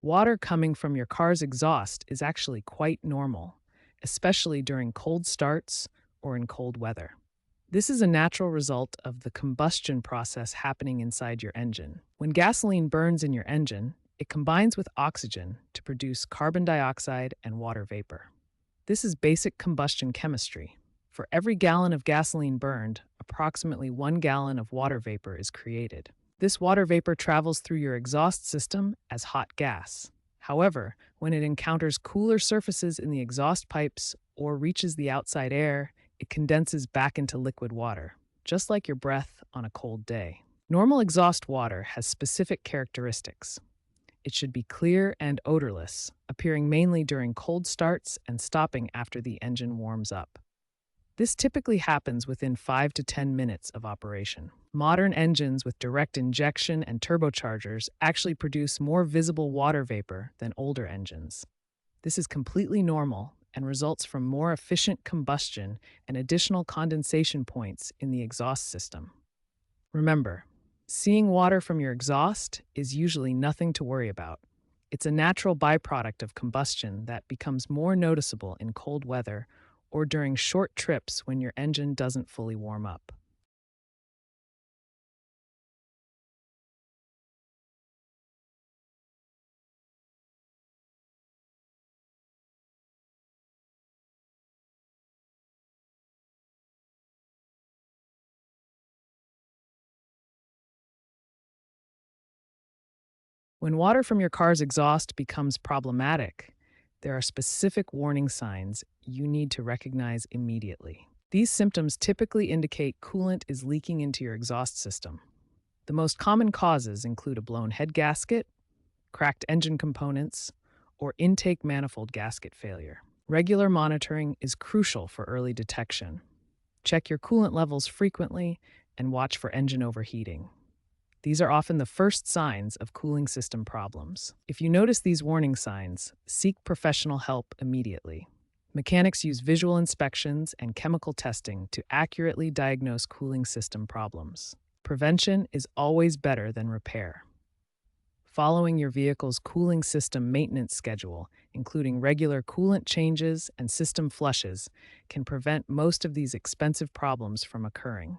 Water coming from your car's exhaust is actually quite normal, especially during cold starts or in cold weather. This is a natural result of the combustion process happening inside your engine. When gasoline burns in your engine, it combines with oxygen to produce carbon dioxide and water vapor. This is basic combustion chemistry. For every gallon of gasoline burned, approximately 1 gallon of water vapor is created. This water vapor travels through your exhaust system as hot gas. However, when it encounters cooler surfaces in the exhaust pipes or reaches the outside air, it condenses back into liquid water, just like your breath on a cold day. Normal exhaust water has specific characteristics. It should be clear and odorless, appearing mainly during cold starts and stopping after the engine warms up. This typically happens within 5 to 10 minutes of operation. Modern engines with direct injection and turbochargers actually produce more visible water vapor than older engines. This is completely normal and results from more efficient combustion and additional condensation points in the exhaust system. Remember, seeing water from your exhaust is usually nothing to worry about. It's a natural byproduct of combustion that becomes more noticeable in cold weather or during short trips when your engine doesn't fully warm up. When water from your car's exhaust becomes problematic, there are specific warning signs you need to recognize immediately. These symptoms typically indicate coolant is leaking into your exhaust system. The most common causes include a blown head gasket, cracked engine components, or intake manifold gasket failure. Regular monitoring is crucial for early detection. Check your coolant levels frequently and watch for engine overheating. These are often the first signs of cooling system problems. If you notice these warning signs, seek professional help immediately. Mechanics use visual inspections and chemical testing to accurately diagnose cooling system problems. Prevention is always better than repair. Following your vehicle's cooling system maintenance schedule, including regular coolant changes and system flushes, can prevent most of these expensive problems from occurring.